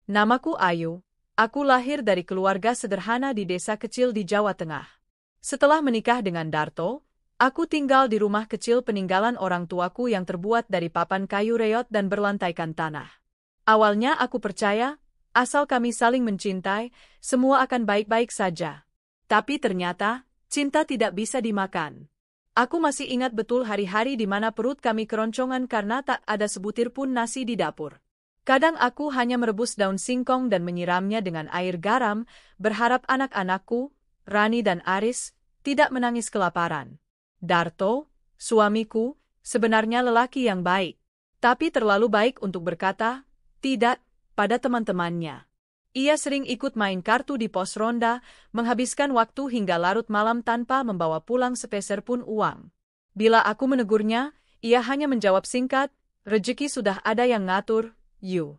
Namaku Ayu. Aku lahir dari keluarga sederhana di desa kecil di Jawa Tengah. Setelah menikah dengan Darto, aku tinggal di rumah kecil peninggalan orang tuaku yang terbuat dari papan kayu reot dan berlantaikan tanah. Awalnya aku percaya, asal kami saling mencintai, semua akan baik-baik saja. Tapi ternyata, cinta tidak bisa dimakan. Aku masih ingat betul hari-hari di mana perut kami keroncongan karena tak ada sebutir pun nasi di dapur. Kadang aku hanya merebus daun singkong dan menyiramnya dengan air garam, berharap anak-anakku, Rani dan Aris, tidak menangis kelaparan. Darto, suamiku, sebenarnya lelaki yang baik, tapi terlalu baik untuk berkata tidak pada teman-temannya. Ia sering ikut main kartu di pos ronda, menghabiskan waktu hingga larut malam tanpa membawa pulang sepeser pun uang. Bila aku menegurnya, ia hanya menjawab singkat, "Rezeki sudah ada yang ngatur, Yu."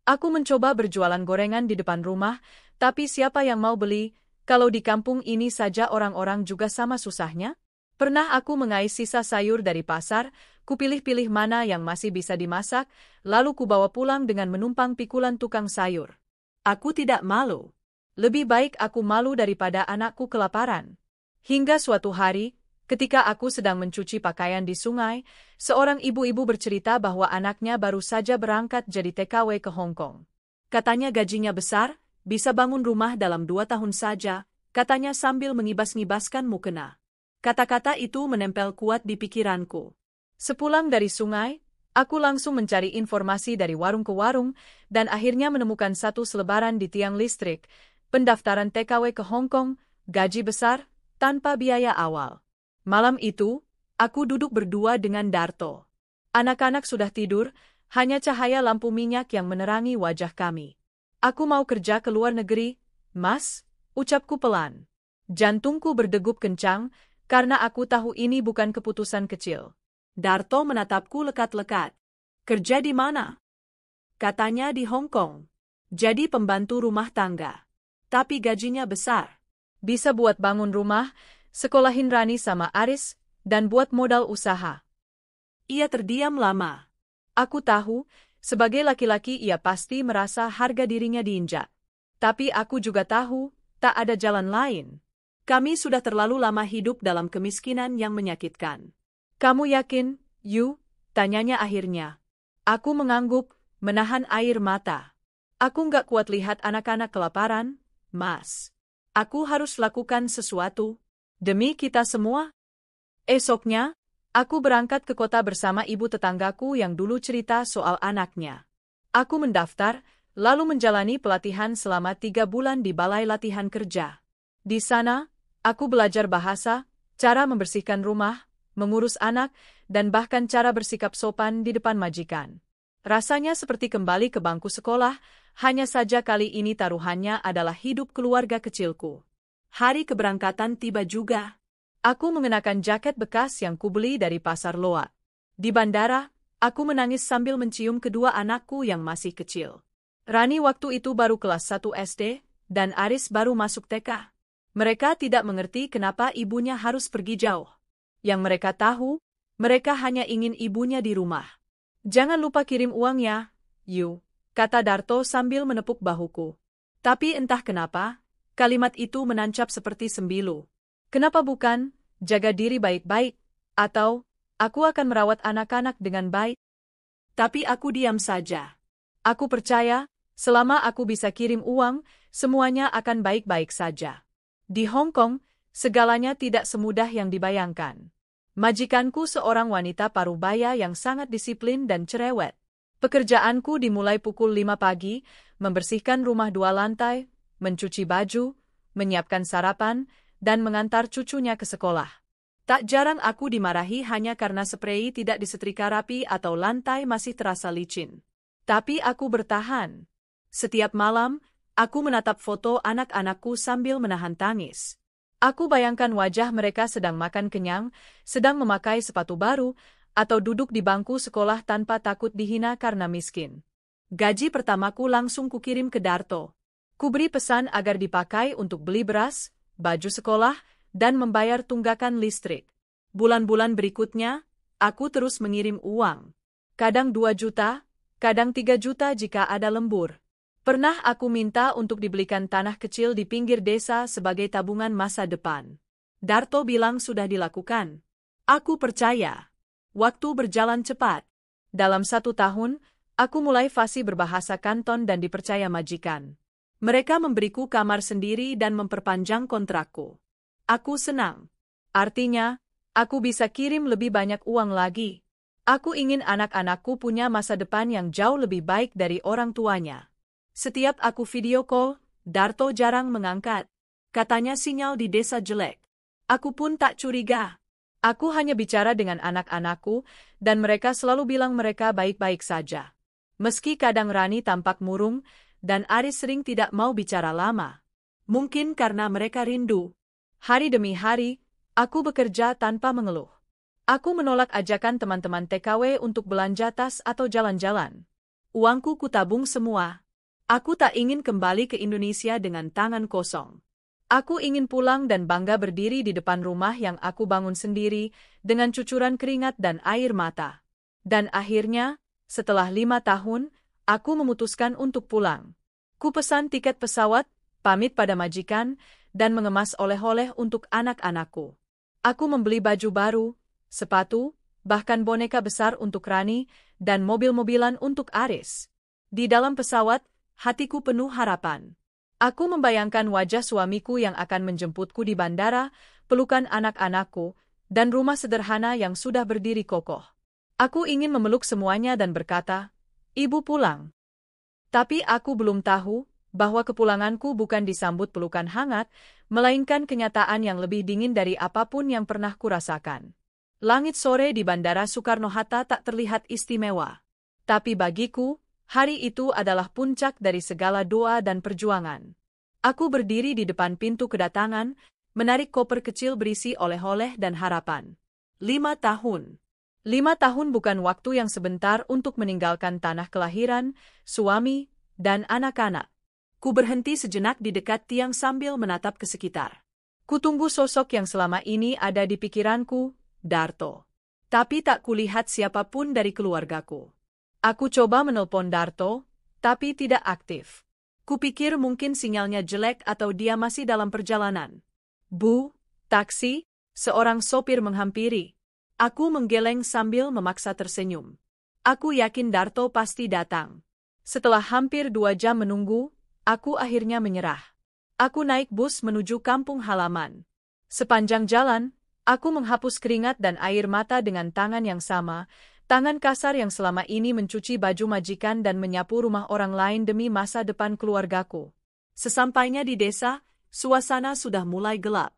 Aku mencoba berjualan gorengan di depan rumah, tapi siapa yang mau beli, kalau di kampung ini saja orang-orang juga sama susahnya? Pernah aku mengais sisa sayur dari pasar, kupilih-pilih mana yang masih bisa dimasak, lalu kubawa pulang dengan menumpang pikulan tukang sayur. Aku tidak malu. Lebih baik aku malu daripada anakku kelaparan. Hingga suatu hari, ketika aku sedang mencuci pakaian di sungai, seorang ibu-ibu bercerita bahwa anaknya baru saja berangkat jadi TKW ke Hong Kong. Katanya gajinya besar, bisa bangun rumah dalam 2 tahun saja, katanya sambil mengibas-ngibaskan mukena. Kata-kata itu menempel kuat di pikiranku. Sepulang dari sungai, aku langsung mencari informasi dari warung ke warung, dan akhirnya menemukan satu selebaran di tiang listrik, pendaftaran TKW ke Hong Kong, gaji besar, tanpa biaya awal. Malam itu, aku duduk berdua dengan Darto. Anak-anak sudah tidur, hanya cahaya lampu minyak yang menerangi wajah kami. "Aku mau kerja ke luar negeri, Mas," ucapku pelan. Jantungku berdegup kencang, karena aku tahu ini bukan keputusan kecil. Darto menatapku lekat-lekat. "Kerja di mana?" Katanya di Hong Kong. Jadi pembantu rumah tangga. Tapi gajinya besar. Bisa buat bangun rumah, sekolahin Rani sama Aris, dan buat modal usaha. Ia terdiam lama. Aku tahu, sebagai laki-laki ia pasti merasa harga dirinya diinjak. Tapi aku juga tahu, tak ada jalan lain. Kami sudah terlalu lama hidup dalam kemiskinan yang menyakitkan. "Kamu yakin, Yu?" tanyanya akhirnya. Aku mengangguk, menahan air mata. "Aku nggak kuat lihat anak-anak kelaparan, Mas. Aku harus lakukan sesuatu. Demi kita semua." Esoknya, aku berangkat ke kota bersama ibu tetanggaku yang dulu cerita soal anaknya. Aku mendaftar, lalu menjalani pelatihan selama 3 bulan di balai latihan kerja. Di sana, aku belajar bahasa, cara membersihkan rumah, mengurus anak, dan bahkan cara bersikap sopan di depan majikan. Rasanya seperti kembali ke bangku sekolah, hanya saja kali ini taruhannya adalah hidup keluarga kecilku. Hari keberangkatan tiba juga. Aku mengenakan jaket bekas yang kubeli dari pasar Loak. Di bandara, aku menangis sambil mencium kedua anakku yang masih kecil. Rani waktu itu baru kelas 1 SD, dan Aris baru masuk TK. Mereka tidak mengerti kenapa ibunya harus pergi jauh. Yang mereka tahu, mereka hanya ingin ibunya di rumah. "Jangan lupa kirim uang ya, Yu," kata Darto sambil menepuk bahuku. Tapi entah kenapa, kalimat itu menancap seperti sembilu. Kenapa bukan, "Jaga diri baik-baik," atau "Aku akan merawat anak-anak dengan baik"? Tapi aku diam saja. Aku percaya, selama aku bisa kirim uang, semuanya akan baik-baik saja. Di Hong Kong, segalanya tidak semudah yang dibayangkan. Majikanku seorang wanita parubaya yang sangat disiplin dan cerewet. Pekerjaanku dimulai pukul 5 pagi, membersihkan rumah 2 lantai, mencuci baju, menyiapkan sarapan, dan mengantar cucunya ke sekolah. Tak jarang aku dimarahi hanya karena sprei tidak disetrika rapi atau lantai masih terasa licin. Tapi aku bertahan. Setiap malam, aku menatap foto anak-anakku sambil menahan tangis. Aku bayangkan wajah mereka sedang makan kenyang, sedang memakai sepatu baru, atau duduk di bangku sekolah tanpa takut dihina karena miskin. Gaji pertamaku langsung kukirim ke Darto. Kuberi pesan agar dipakai untuk beli beras, baju sekolah, dan membayar tunggakan listrik. Bulan-bulan berikutnya, aku terus mengirim uang. Kadang 2 juta, kadang 3 juta jika ada lembur. Pernah aku minta untuk dibelikan tanah kecil di pinggir desa sebagai tabungan masa depan. Darto bilang sudah dilakukan. Aku percaya. Waktu berjalan cepat. Dalam 1 tahun, aku mulai fasih berbahasa Kanton dan dipercaya majikan. Mereka memberiku kamar sendiri dan memperpanjang kontrakku. Aku senang. Artinya, aku bisa kirim lebih banyak uang lagi. Aku ingin anak-anakku punya masa depan yang jauh lebih baik dari orang tuanya. Setiap aku video call, Darto jarang mengangkat. Katanya sinyal di desa jelek. Aku pun tak curiga. Aku hanya bicara dengan anak-anakku, dan mereka selalu bilang mereka baik-baik saja. Meski kadang Rani tampak murung, dan Aris sering tidak mau bicara lama. Mungkin karena mereka rindu. Hari demi hari, aku bekerja tanpa mengeluh. Aku menolak ajakan teman-teman TKW untuk belanja tas atau jalan-jalan. Uangku kutabung semua. Aku tak ingin kembali ke Indonesia dengan tangan kosong. Aku ingin pulang dan bangga berdiri di depan rumah yang aku bangun sendiri dengan cucuran keringat dan air mata. Dan akhirnya, setelah 5 tahun, aku memutuskan untuk pulang. Ku pesan tiket pesawat, pamit pada majikan, dan mengemas oleh-oleh untuk anak-anakku. Aku membeli baju baru, sepatu, bahkan boneka besar untuk Rani, dan mobil-mobilan untuk Aris. Di dalam pesawat, hatiku penuh harapan. Aku membayangkan wajah suamiku yang akan menjemputku di bandara, pelukan anak-anakku, dan rumah sederhana yang sudah berdiri kokoh. Aku ingin memeluk semuanya dan berkata, "Ibu pulang." Tapi aku belum tahu bahwa kepulanganku bukan disambut pelukan hangat, melainkan kenyataan yang lebih dingin dari apapun yang pernah kurasakan. Langit sore di Bandara Soekarno-Hatta tak terlihat istimewa. Tapi bagiku, hari itu adalah puncak dari segala doa dan perjuangan. Aku berdiri di depan pintu kedatangan, menarik koper kecil berisi oleh-oleh dan harapan. 5 tahun. 5 tahun bukan waktu yang sebentar untuk meninggalkan tanah kelahiran, suami, dan anak-anak. Ku berhenti sejenak di dekat tiang sambil menatap ke sekitar. Ku tunggu sosok yang selama ini ada di pikiranku, Darto. Tapi tak kulihat siapapun dari keluargaku. Aku coba menelpon Darto, tapi tidak aktif. Kupikir mungkin sinyalnya jelek atau dia masih dalam perjalanan. "Bu, taksi," seorang sopir menghampiri. Aku menggeleng sambil memaksa tersenyum. Aku yakin Darto pasti datang. Setelah hampir 2 jam menunggu, aku akhirnya menyerah. Aku naik bus menuju kampung halaman. Sepanjang jalan, aku menghapus keringat dan air mata dengan tangan yang sama, tangan kasar yang selama ini mencuci baju majikan dan menyapu rumah orang lain demi masa depan keluargaku. Sesampainya di desa, suasana sudah mulai gelap.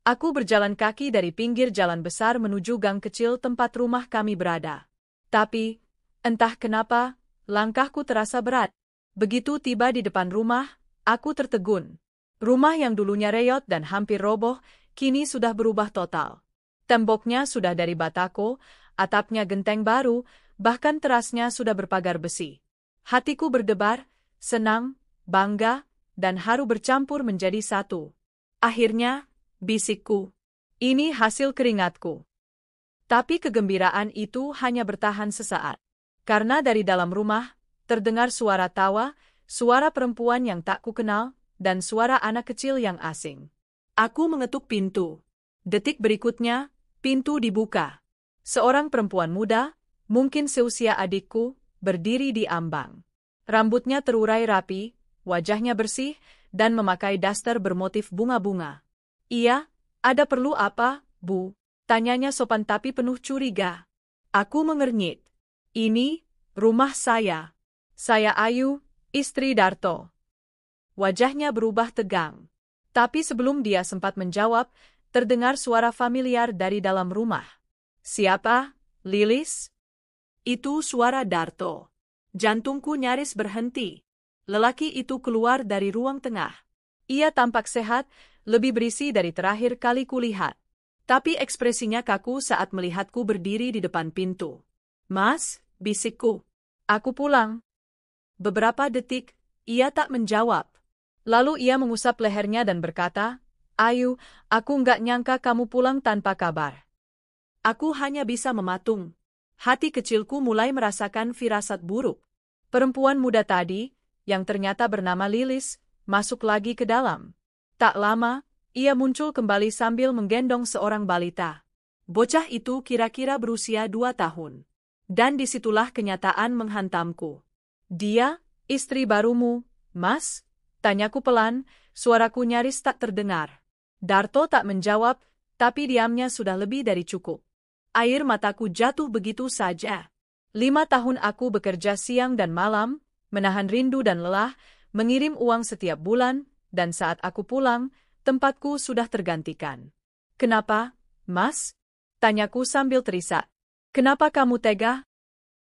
Aku berjalan kaki dari pinggir jalan besar menuju gang kecil tempat rumah kami berada. Tapi, entah kenapa, langkahku terasa berat. Begitu tiba di depan rumah, aku tertegun. Rumah yang dulunya reot dan hampir roboh, kini sudah berubah total. Temboknya sudah dari batako, atapnya genteng baru, bahkan terasnya sudah berpagar besi. Hatiku berdebar, senang, bangga, dan haru bercampur menjadi satu. Akhirnya, bisikku, ini hasil keringatku. Tapi kegembiraan itu hanya bertahan sesaat. Karena dari dalam rumah, terdengar suara tawa, suara perempuan yang tak kukenal, dan suara anak kecil yang asing. Aku mengetuk pintu. Detik berikutnya, pintu dibuka. Seorang perempuan muda, mungkin seusia adikku, berdiri di ambang. Rambutnya terurai rapi, wajahnya bersih, dan memakai daster bermotif bunga-bunga. "Iya, ada perlu apa, Bu?" tanyanya sopan tapi penuh curiga. Aku mengernyit. "Ini, rumah saya. Saya Ayu, istri Darto." Wajahnya berubah tegang. Tapi sebelum dia sempat menjawab, terdengar suara familiar dari dalam rumah. "Siapa, Lilis?" Itu suara Darto. Jantungku nyaris berhenti. Lelaki itu keluar dari ruang tengah. Ia tampak sehat, lebih berisi dari terakhir kali kulihat. Tapi ekspresinya kaku saat melihatku berdiri di depan pintu. "Mas," bisikku. "Aku pulang." Beberapa detik, ia tak menjawab. Lalu ia mengusap lehernya dan berkata, "Ayu, aku nggak nyangka kamu pulang tanpa kabar." Aku hanya bisa mematung. Hati kecilku mulai merasakan firasat buruk. Perempuan muda tadi, yang ternyata bernama Lilis, masuk lagi ke dalam. Tak lama, ia muncul kembali sambil menggendong seorang balita. Bocah itu kira-kira berusia 2 tahun. Dan disitulah kenyataan menghantamku. Dia, istri barumu, Mas? Tanyaku pelan, suaraku nyaris tak terdengar. Darto tak menjawab, tapi diamnya sudah lebih dari cukup. Air mataku jatuh begitu saja. 5 tahun aku bekerja siang dan malam, menahan rindu dan lelah, mengirim uang setiap bulan, dan saat aku pulang, tempatku sudah tergantikan. Kenapa, Mas? Tanyaku sambil terisak. Kenapa kamu tega?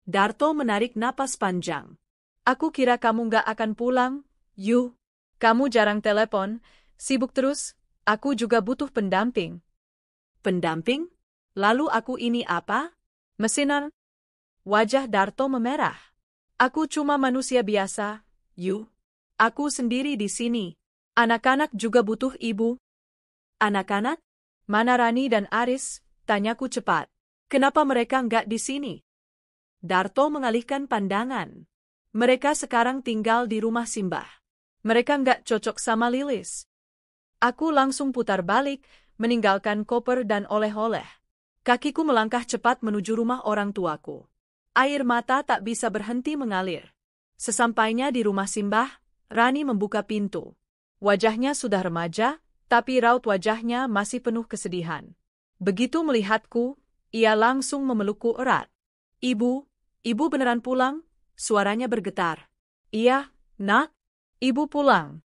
Darto menarik napas panjang. Aku kira kamu gak akan pulang, Yu. Kamu jarang telepon, sibuk terus, aku juga butuh pendamping. Pendamping? Lalu aku ini apa? Mesinan? Wajah Darto memerah. Aku cuma manusia biasa, Yu. Aku sendiri di sini. Anak-anak juga butuh ibu. Anak-anak? Mana Rani dan Aris? Tanyaku cepat. Kenapa mereka nggak di sini? Darto mengalihkan pandangan. Mereka sekarang tinggal di rumah Simbah. Mereka nggak cocok sama Lilis. Aku langsung putar balik, meninggalkan koper dan oleh-oleh. Kakiku melangkah cepat menuju rumah orang tuaku. Air mata tak bisa berhenti mengalir. Sesampainya di rumah Simbah, Rani membuka pintu. Wajahnya sudah remaja, tapi raut wajahnya masih penuh kesedihan. Begitu melihatku, ia langsung memelukku erat. Ibu beneran pulang? Suaranya bergetar. Iya, Nak. Ibu pulang.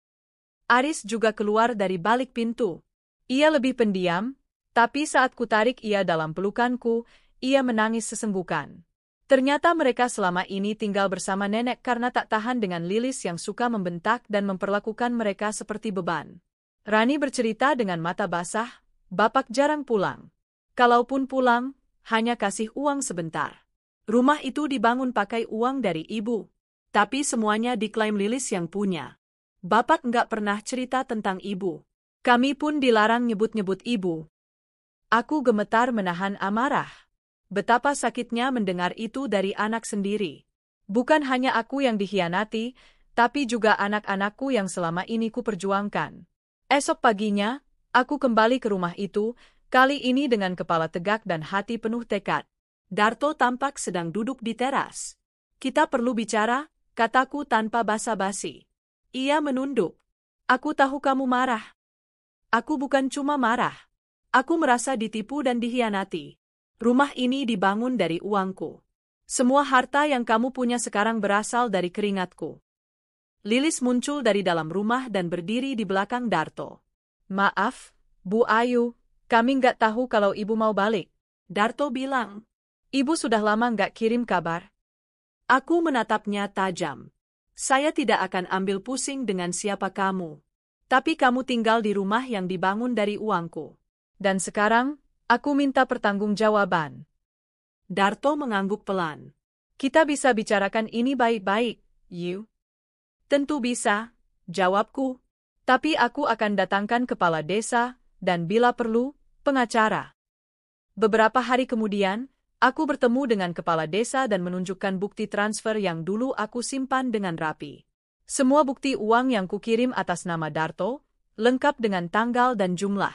Aris juga keluar dari balik pintu. Ia lebih pendiam, tapi saat kutarik ia dalam pelukanku, ia menangis sesenggukan. Ternyata mereka selama ini tinggal bersama nenek karena tak tahan dengan Lilis yang suka membentak dan memperlakukan mereka seperti beban. Rani bercerita dengan mata basah, Bapak jarang pulang. Kalaupun pulang, hanya kasih uang sebentar. Rumah itu dibangun pakai uang dari ibu. Tapi semuanya diklaim Lilis yang punya. Bapak nggak pernah cerita tentang ibu. Kami pun dilarang nyebut-nyebut ibu. Aku gemetar menahan amarah. Betapa sakitnya mendengar itu dari anak sendiri. Bukan hanya aku yang dikhianati, tapi juga anak-anakku yang selama ini kuperjuangkan. Esok paginya, aku kembali ke rumah itu, kali ini dengan kepala tegak dan hati penuh tekad. Darto tampak sedang duduk di teras. Kita perlu bicara, kataku tanpa basa-basi. Ia menunduk. Aku tahu kamu marah. Aku bukan cuma marah. Aku merasa ditipu dan dikhianati. Rumah ini dibangun dari uangku. Semua harta yang kamu punya sekarang berasal dari keringatku. Lilis muncul dari dalam rumah dan berdiri di belakang Darto. Maaf, Bu Ayu, kami nggak tahu kalau ibu mau balik. Darto bilang. Ibu sudah lama nggak kirim kabar. Aku menatapnya tajam. Saya tidak akan ambil pusing dengan siapa kamu. Tapi kamu tinggal di rumah yang dibangun dari uangku. Dan sekarang, aku minta pertanggungjawaban. Darto mengangguk pelan. Kita bisa bicarakan ini baik-baik, Yu. Tentu bisa, jawabku. Tapi aku akan datangkan kepala desa, dan bila perlu, pengacara. Beberapa hari kemudian, aku bertemu dengan kepala desa dan menunjukkan bukti transfer yang dulu aku simpan dengan rapi. Semua bukti uang yang kukirim atas nama Darto, lengkap dengan tanggal dan jumlah.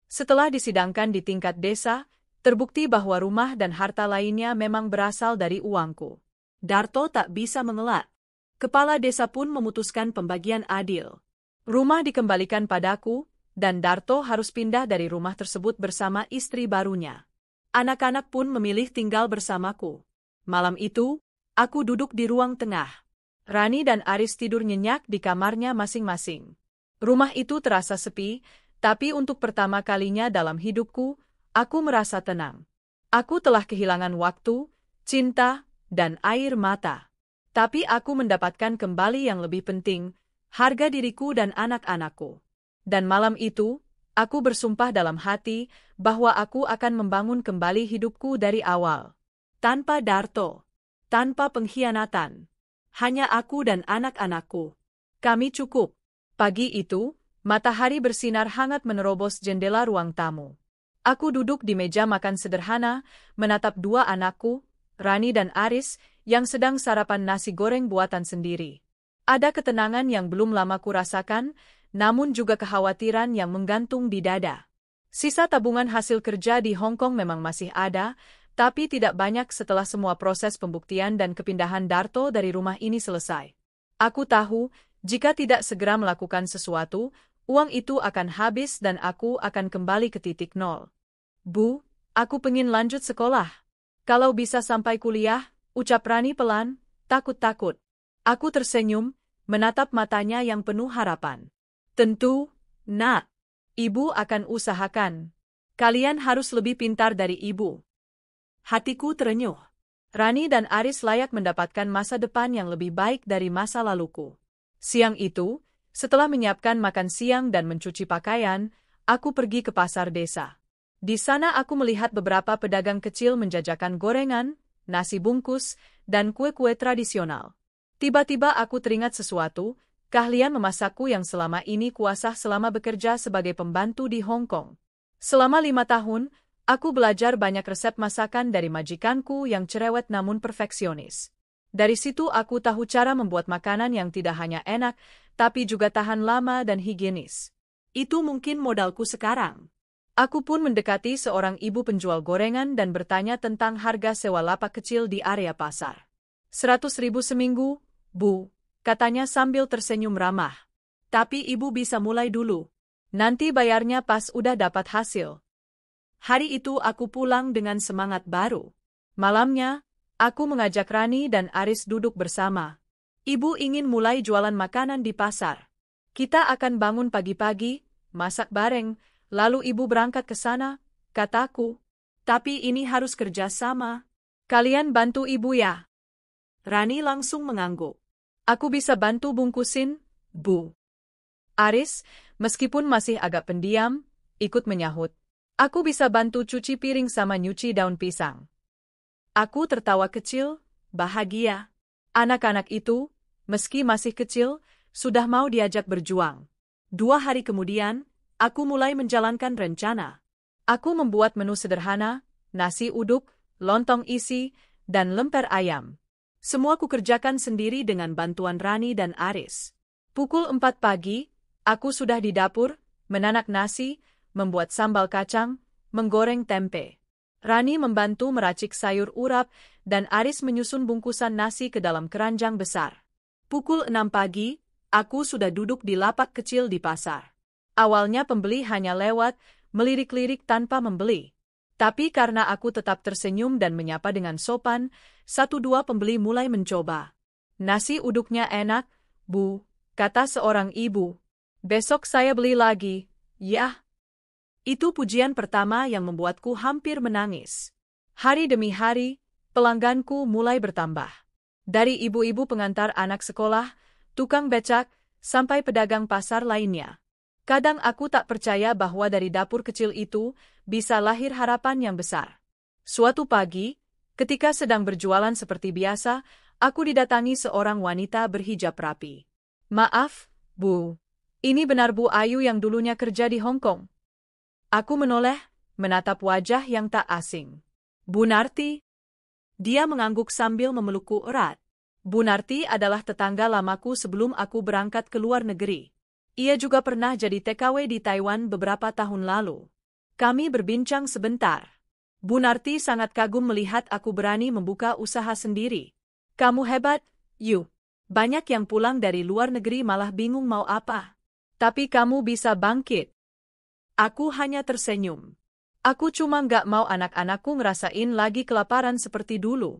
Setelah disidangkan di tingkat desa, terbukti bahwa rumah dan harta lainnya memang berasal dari uangku. Darto tak bisa mengelak. Kepala desa pun memutuskan pembagian adil. Rumah dikembalikan padaku, dan Darto harus pindah dari rumah tersebut bersama istri barunya. Anak-anak pun memilih tinggal bersamaku. Malam itu, aku duduk di ruang tengah. Rani dan Aris tidur nyenyak di kamarnya masing-masing. Rumah itu terasa sepi, tapi untuk pertama kalinya dalam hidupku, aku merasa tenang. Aku telah kehilangan waktu, cinta, dan air mata. Tapi aku mendapatkan kembali yang lebih penting, harga diriku dan anak-anakku. Dan malam itu, aku bersumpah dalam hati bahwa aku akan membangun kembali hidupku dari awal. Tanpa Darto, tanpa pengkhianatan. Hanya aku dan anak-anakku. Kami cukup. Pagi itu, matahari bersinar hangat menerobos jendela ruang tamu. Aku duduk di meja makan sederhana, menatap dua anakku, Rani dan Aris, yang sedang sarapan nasi goreng buatan sendiri. Ada ketenangan yang belum lama kurasakan, namun juga kekhawatiran yang menggantung di dada. Sisa tabungan hasil kerja di Hong Kong memang masih ada, tapi tidak banyak setelah semua proses pembuktian dan kepindahan Darto dari rumah ini selesai. Aku tahu, jika tidak segera melakukan sesuatu, uang itu akan habis dan aku akan kembali ke titik nol. Bu, aku pengen lanjut sekolah. Kalau bisa sampai kuliah, ucap Rani pelan, takut-takut. Aku tersenyum, menatap matanya yang penuh harapan. Tentu, Nak. Ibu akan usahakan. Kalian harus lebih pintar dari ibu. Hatiku terenyuh. Rani dan Aris layak mendapatkan masa depan yang lebih baik dari masa laluku. Siang itu, setelah menyiapkan makan siang dan mencuci pakaian, aku pergi ke pasar desa. Di sana aku melihat beberapa pedagang kecil menjajakan gorengan, nasi bungkus, dan kue-kue tradisional. Tiba-tiba aku teringat sesuatu, keahlian memasakku yang selama ini kuasah selama bekerja sebagai pembantu di Hong Kong. Selama 5 tahun, aku belajar banyak resep masakan dari majikanku yang cerewet namun perfeksionis. Dari situ aku tahu cara membuat makanan yang tidak hanya enak, tapi juga tahan lama dan higienis. Itu mungkin modalku sekarang. Aku pun mendekati seorang ibu penjual gorengan dan bertanya tentang harga sewa lapak kecil di area pasar. 100.000 seminggu, Bu, katanya sambil tersenyum ramah. Tapi ibu bisa mulai dulu. Nanti bayarnya pas udah dapat hasil. Hari itu aku pulang dengan semangat baru. Malamnya, aku mengajak Rani dan Aris duduk bersama. Ibu ingin mulai jualan makanan di pasar. Kita akan bangun pagi-pagi, masak bareng, lalu ibu berangkat ke sana, kataku. Tapi ini harus kerja sama. Kalian bantu ibu ya? Rani langsung mengangguk. Aku bisa bantu bungkusin, Bu. Aris, meskipun masih agak pendiam, ikut menyahut. Aku bisa bantu cuci piring sama nyuci daun pisang. Aku tertawa kecil, bahagia. Anak-anak itu, meski masih kecil, sudah mau diajak berjuang. 2 hari kemudian, aku mulai menjalankan rencana. Aku membuat menu sederhana, nasi uduk, lontong isi, dan lemper ayam. Semua kukerjakan sendiri dengan bantuan Rani dan Aris. Pukul 4 pagi, aku sudah di dapur, menanak nasi, membuat sambal kacang, menggoreng tempe. Rani membantu meracik sayur urap, dan Aris menyusun bungkusan nasi ke dalam keranjang besar. Pukul 6 pagi, aku sudah duduk di lapak kecil di pasar. Awalnya pembeli hanya lewat, melirik-lirik tanpa membeli. Tapi karena aku tetap tersenyum dan menyapa dengan sopan, 1-2 pembeli mulai mencoba. Nasi uduknya enak, Bu, kata seorang ibu. Besok saya beli lagi, ya. Itu pujian pertama yang membuatku hampir menangis. Hari demi hari, pelangganku mulai bertambah. Dari ibu-ibu pengantar anak sekolah, tukang becak, sampai pedagang pasar lainnya. Kadang aku tak percaya bahwa dari dapur kecil itu bisa lahir harapan yang besar. Suatu pagi, ketika sedang berjualan seperti biasa, aku didatangi seorang wanita berhijab rapi. Maaf, Bu. Ini benar Bu Ayu yang dulunya kerja di Hong Kong? Aku menoleh, menatap wajah yang tak asing. Bu Narti? Dia mengangguk sambil memelukku erat. Bu Narti adalah tetangga lamaku sebelum aku berangkat ke luar negeri. Ia juga pernah jadi TKW di Taiwan beberapa tahun lalu. Kami berbincang sebentar. Bu Narti sangat kagum melihat aku berani membuka usaha sendiri. Kamu hebat, Yu. Banyak yang pulang dari luar negeri malah bingung mau apa. Tapi kamu bisa bangkit. Aku hanya tersenyum. Aku cuma nggak mau anak-anakku ngerasain lagi kelaparan seperti dulu.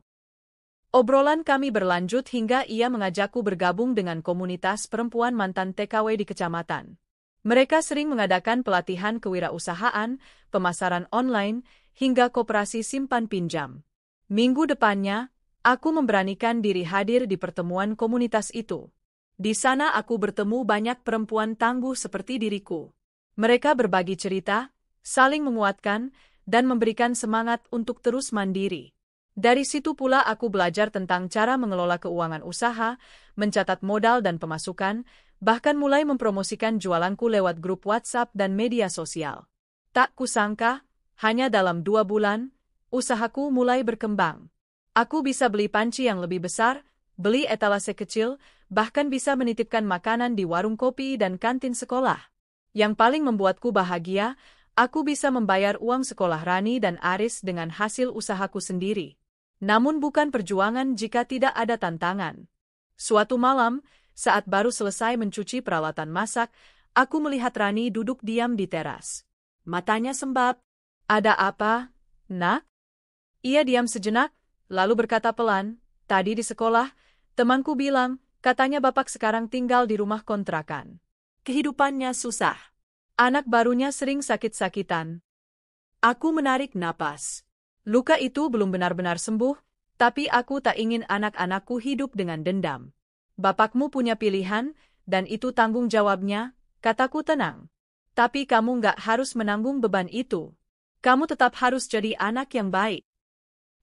Obrolan kami berlanjut hingga ia mengajakku bergabung dengan komunitas perempuan mantan TKW di kecamatan. Mereka sering mengadakan pelatihan kewirausahaan, pemasaran online, hingga koperasi simpan pinjam. Minggu depannya, aku memberanikan diri hadir di pertemuan komunitas itu. Di sana aku bertemu banyak perempuan tangguh seperti diriku. Mereka berbagi cerita, saling menguatkan, dan memberikan semangat untuk terus mandiri. Dari situ pula aku belajar tentang cara mengelola keuangan usaha, mencatat modal dan pemasukan, bahkan mulai mempromosikan jualanku lewat grup WhatsApp dan media sosial. Tak kusangka, hanya dalam 2 bulan, usahaku mulai berkembang. Aku bisa beli panci yang lebih besar, beli etalase kecil, bahkan bisa menitipkan makanan di warung kopi dan kantin sekolah. Yang paling membuatku bahagia, aku bisa membayar uang sekolah Rani dan Aris dengan hasil usahaku sendiri. Namun bukan perjuangan jika tidak ada tantangan. Suatu malam, saat baru selesai mencuci peralatan masak, aku melihat Rani duduk diam di teras. Matanya sembab. Ada apa, nak? Ia diam sejenak, lalu berkata pelan, tadi di sekolah, temanku bilang, katanya bapak sekarang tinggal di rumah kontrakan. Kehidupannya susah. Anak barunya sering sakit-sakitan. Aku menarik napas. Luka itu belum benar-benar sembuh, tapi aku tak ingin anak-anakku hidup dengan dendam. Bapakmu punya pilihan, dan itu tanggung jawabnya, kataku tenang. Tapi kamu nggak harus menanggung beban itu. Kamu tetap harus jadi anak yang baik.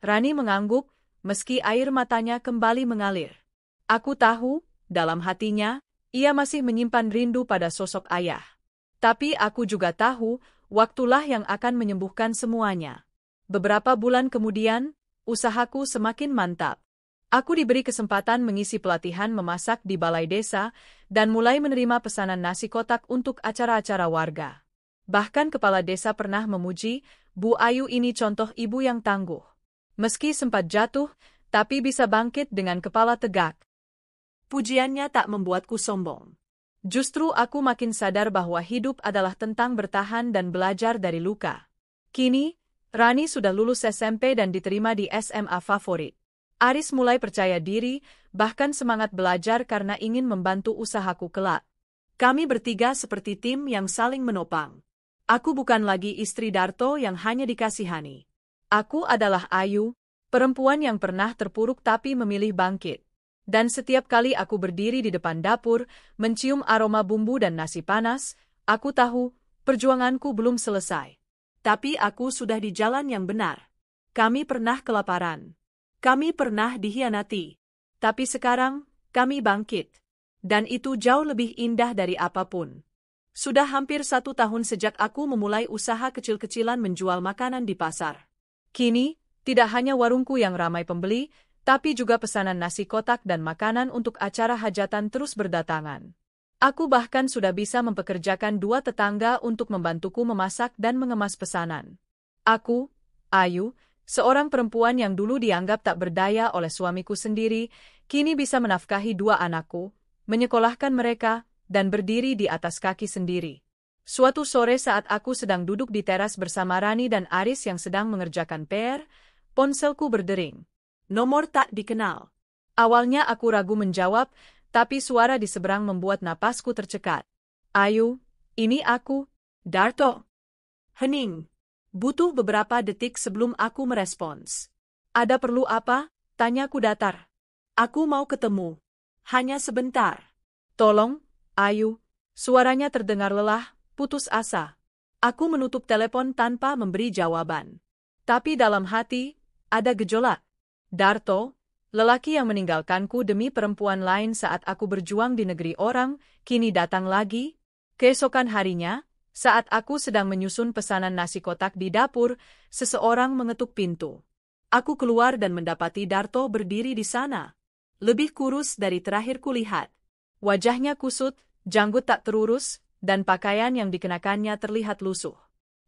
Rani mengangguk, meski air matanya kembali mengalir. Aku tahu, dalam hatinya, ia masih menyimpan rindu pada sosok ayah. Tapi aku juga tahu, waktulah yang akan menyembuhkan semuanya. Beberapa bulan kemudian, usahaku semakin mantap. Aku diberi kesempatan mengisi pelatihan memasak di balai desa, dan mulai menerima pesanan nasi kotak untuk acara-acara warga. Bahkan kepala desa pernah memuji, Bu Ayu ini contoh ibu yang tangguh. Meski sempat jatuh, tapi bisa bangkit dengan kepala tegak. Pujiannya tak membuatku sombong. Justru aku makin sadar bahwa hidup adalah tentang bertahan dan belajar dari luka. Kini, Rani sudah lulus SMP dan diterima di SMA favorit. Aris mulai percaya diri, bahkan semangat belajar karena ingin membantu usahaku kelak. Kami bertiga seperti tim yang saling menopang. Aku bukan lagi istri Darto yang hanya dikasihani. Aku adalah Ayu, perempuan yang pernah terpuruk tapi memilih bangkit. Dan setiap kali aku berdiri di depan dapur, mencium aroma bumbu dan nasi panas, aku tahu, perjuanganku belum selesai. Tapi aku sudah di jalan yang benar. Kami pernah kelaparan. Kami pernah dikhianati. Tapi sekarang, kami bangkit. Dan itu jauh lebih indah dari apapun. Sudah hampir 1 tahun sejak aku memulai usaha kecil-kecilan menjual makanan di pasar. Kini, tidak hanya warungku yang ramai pembeli, tapi juga pesanan nasi kotak dan makanan untuk acara hajatan terus berdatangan. Aku bahkan sudah bisa mempekerjakan 2 tetangga untuk membantuku memasak dan mengemas pesanan. Aku, Ayu, seorang perempuan yang dulu dianggap tak berdaya oleh suamiku sendiri, kini bisa menafkahi 2 anakku, menyekolahkan mereka, dan berdiri di atas kaki sendiri. Suatu sore saat aku sedang duduk di teras bersama Rani dan Aris yang sedang mengerjakan PR, ponselku berdering. Nomor tak dikenal. Awalnya aku ragu menjawab, tapi suara di seberang membuat napasku tercekat. Ayu, ini aku, Darto. Hening. Butuh beberapa detik sebelum aku merespons. Ada perlu apa? Tanyaku datar. Aku mau ketemu. Hanya sebentar. Tolong, Ayu. Suaranya terdengar lelah, putus asa. Aku menutup telepon tanpa memberi jawaban. Tapi dalam hati, ada gejolak. Darto, lelaki yang meninggalkanku demi perempuan lain saat aku berjuang di negeri orang, kini datang lagi. Keesokan harinya, saat aku sedang menyusun pesanan nasi kotak di dapur, seseorang mengetuk pintu. Aku keluar dan mendapati Darto berdiri di sana. Lebih kurus dari terakhir kulihat. Wajahnya kusut, janggut tak terurus, dan pakaian yang dikenakannya terlihat lusuh.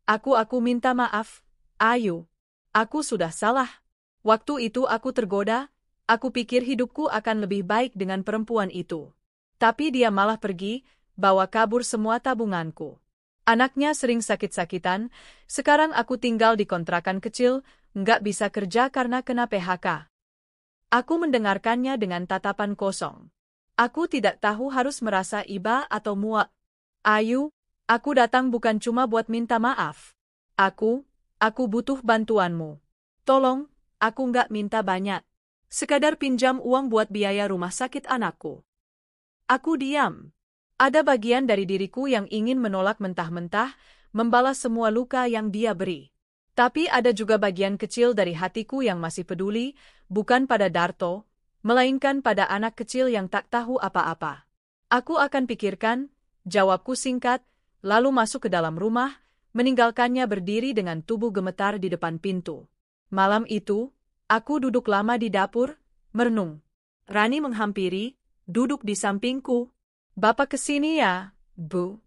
Aku minta maaf, Ayu. Aku sudah salah. Waktu itu aku tergoda, aku pikir hidupku akan lebih baik dengan perempuan itu. Tapi dia malah pergi, bawa kabur semua tabunganku. Anaknya sering sakit-sakitan, sekarang aku tinggal di kontrakan kecil, nggak bisa kerja karena kena PHK. Aku mendengarkannya dengan tatapan kosong. Aku tidak tahu harus merasa iba atau muak. Ayu, aku datang bukan cuma buat minta maaf. Aku butuh bantuanmu. Tolong, aku nggak minta banyak. Sekadar pinjam uang buat biaya rumah sakit anakku. Aku diam. Ada bagian dari diriku yang ingin menolak mentah-mentah, membalas semua luka yang dia beri. Tapi ada juga bagian kecil dari hatiku yang masih peduli, bukan pada Darto, melainkan pada anak kecil yang tak tahu apa-apa. Aku akan pikirkan, jawabku singkat, lalu masuk ke dalam rumah, meninggalkannya berdiri dengan tubuh gemetar di depan pintu. Malam itu, aku duduk lama di dapur, merenung. Rani menghampiri, duduk di sampingku. Bapak kesini ya, Bu?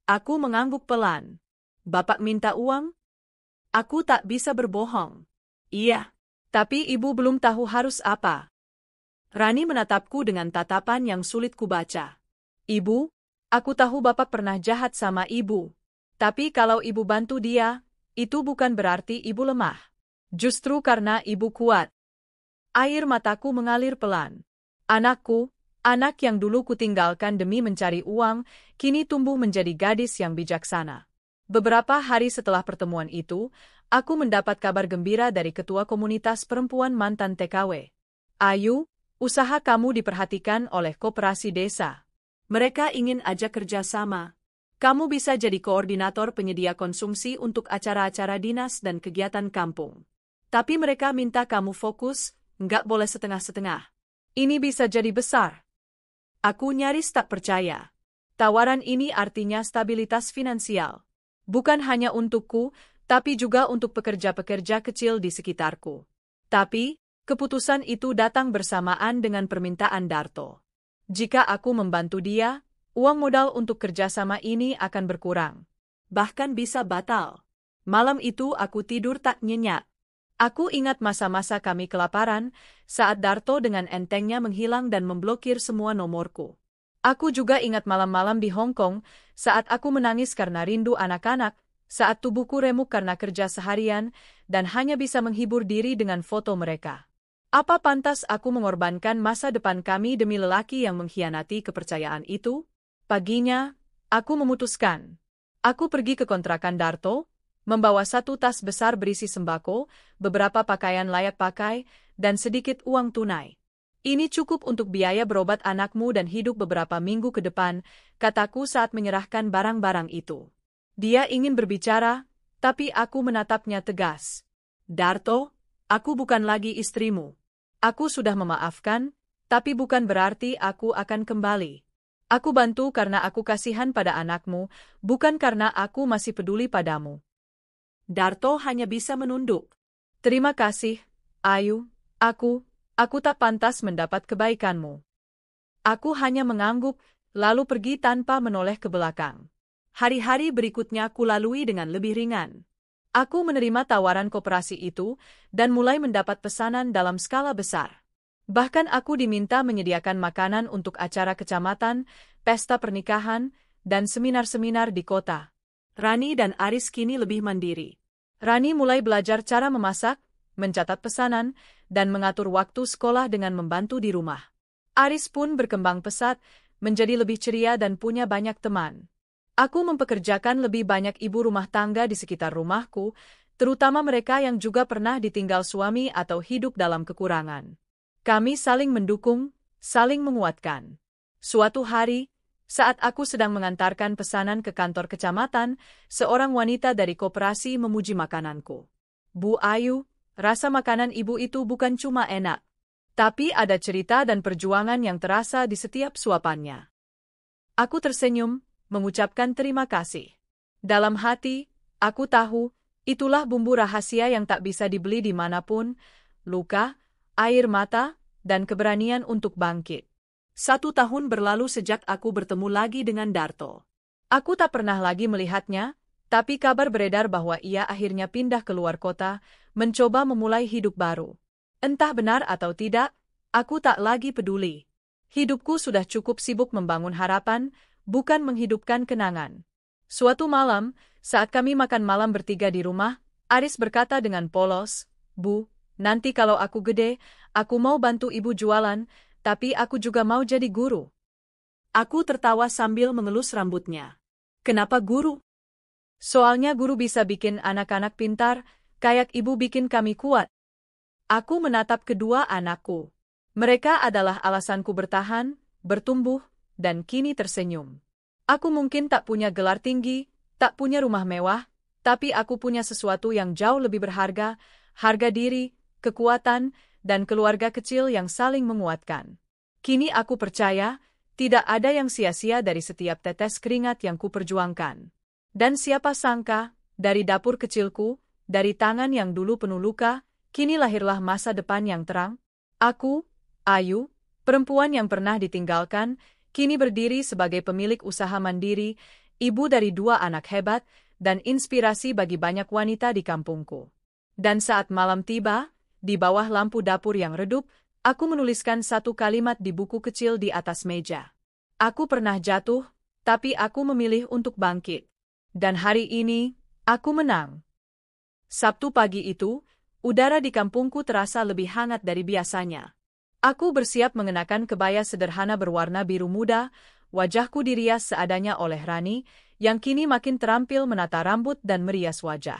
Aku mengangguk pelan. Bapak minta uang? Aku tak bisa berbohong. Iya. Tapi Ibu belum tahu harus apa. Rani menatapku dengan tatapan yang sulit kubaca. Ibu, aku tahu Bapak pernah jahat sama Ibu. Tapi kalau Ibu bantu dia, itu bukan berarti Ibu lemah. Justru karena Ibu kuat. Air mataku mengalir pelan. Anakku, anak yang dulu kutinggalkan demi mencari uang, kini tumbuh menjadi gadis yang bijaksana. Beberapa hari setelah pertemuan itu, aku mendapat kabar gembira dari ketua komunitas perempuan mantan TKW. Ayu, usaha kamu diperhatikan oleh koperasi desa. Mereka ingin ajak kerjasama. Kamu bisa jadi koordinator penyedia konsumsi untuk acara-acara dinas dan kegiatan kampung. Tapi mereka minta kamu fokus, nggak boleh setengah-setengah. Ini bisa jadi besar. Aku nyaris tak percaya. Tawaran ini artinya stabilitas finansial. Bukan hanya untukku, tapi juga untuk pekerja-pekerja kecil di sekitarku. Tapi, keputusan itu datang bersamaan dengan permintaan Darto. Jika aku membantu dia, uang modal untuk kerjasama ini akan berkurang. Bahkan bisa batal. Malam itu aku tidur tak nyenyak. Aku ingat masa-masa kami kelaparan, saat Darto dengan entengnya menghilang dan memblokir semua nomorku. Aku juga ingat malam-malam di Hong Kong, saat aku menangis karena rindu anak-anak, saat tubuhku remuk karena kerja seharian, dan hanya bisa menghibur diri dengan foto mereka. Apa pantas aku mengorbankan masa depan kami demi lelaki yang mengkhianati kepercayaan itu? Paginya, aku memutuskan. Aku pergi ke kontrakan Darto, membawa 1 tas besar berisi sembako, beberapa pakaian layak pakai, dan sedikit uang tunai. Ini cukup untuk biaya berobat anakmu dan hidup beberapa minggu ke depan, kataku saat menyerahkan barang-barang itu. Dia ingin berbicara, tapi aku menatapnya tegas. Darto, aku bukan lagi istrimu. Aku sudah memaafkan, tapi bukan berarti aku akan kembali. Aku bantu karena aku kasihan pada anakmu, bukan karena aku masih peduli padamu. Darto hanya bisa menunduk. Terima kasih, Ayu, Aku tak pantas mendapat kebaikanmu. Aku hanya mengangguk, lalu pergi tanpa menoleh ke belakang. Hari-hari berikutnya kulalui dengan lebih ringan. Aku menerima tawaran koperasi itu, dan mulai mendapat pesanan dalam skala besar. Bahkan aku diminta menyediakan makanan untuk acara kecamatan, pesta pernikahan, dan seminar-seminar di kota. Rani dan Aris kini lebih mandiri. Rani mulai belajar cara memasak, mencatat pesanan, dan mengatur waktu sekolah dengan membantu di rumah. Aris pun berkembang pesat, menjadi lebih ceria dan punya banyak teman. Aku mempekerjakan lebih banyak ibu rumah tangga di sekitar rumahku, terutama mereka yang juga pernah ditinggal suami atau hidup dalam kekurangan. Kami saling mendukung, saling menguatkan. Suatu hari, saat aku sedang mengantarkan pesanan ke kantor kecamatan, seorang wanita dari koperasi memuji makananku. Bu Ayu, rasa makanan ibu itu bukan cuma enak, tapi ada cerita dan perjuangan yang terasa di setiap suapannya. Aku tersenyum, mengucapkan terima kasih. Dalam hati, aku tahu, itulah bumbu rahasia yang tak bisa dibeli dimanapun, luka, air mata, dan keberanian untuk bangkit. 1 tahun berlalu sejak aku bertemu lagi dengan Darto. Aku tak pernah lagi melihatnya, tapi kabar beredar bahwa ia akhirnya pindah ke luar kota, mencoba memulai hidup baru. Entah benar atau tidak, aku tak lagi peduli. Hidupku sudah cukup sibuk membangun harapan, bukan menghidupkan kenangan. Suatu malam, saat kami makan malam bertiga di rumah, Aris berkata dengan polos, "Bu, nanti kalau aku gede, aku mau bantu ibu jualan, tapi aku juga mau jadi guru." Aku tertawa sambil mengelus rambutnya. Kenapa guru? Soalnya guru bisa bikin anak-anak pintar, kayak ibu bikin kami kuat. Aku menatap kedua anakku. Mereka adalah alasanku bertahan, bertumbuh, dan kini tersenyum. Aku mungkin tak punya gelar tinggi, tak punya rumah mewah, tapi aku punya sesuatu yang jauh lebih berharga, harga diri, kekuatan, dan keluarga kecil yang saling menguatkan. Kini aku percaya, tidak ada yang sia-sia dari setiap tetes keringat yang kuperjuangkan. Dan siapa sangka, dari dapur kecilku, dari tangan yang dulu penuh luka, kini lahirlah masa depan yang terang. Aku, Ayu, Perempuan yang pernah ditinggalkan, kini berdiri sebagai pemilik usaha mandiri, ibu dari 2 anak hebat, dan inspirasi bagi banyak wanita di kampungku. Dan saat malam tiba, di bawah lampu dapur yang redup, aku menuliskan satu kalimat di buku kecil di atas meja. Aku pernah jatuh, tapi aku memilih untuk bangkit. Dan hari ini, aku menang. Sabtu pagi itu, udara di kampungku terasa lebih hangat dari biasanya. Aku bersiap mengenakan kebaya sederhana berwarna biru muda, wajahku dirias seadanya oleh Rani, yang kini makin terampil menata rambut dan merias wajah.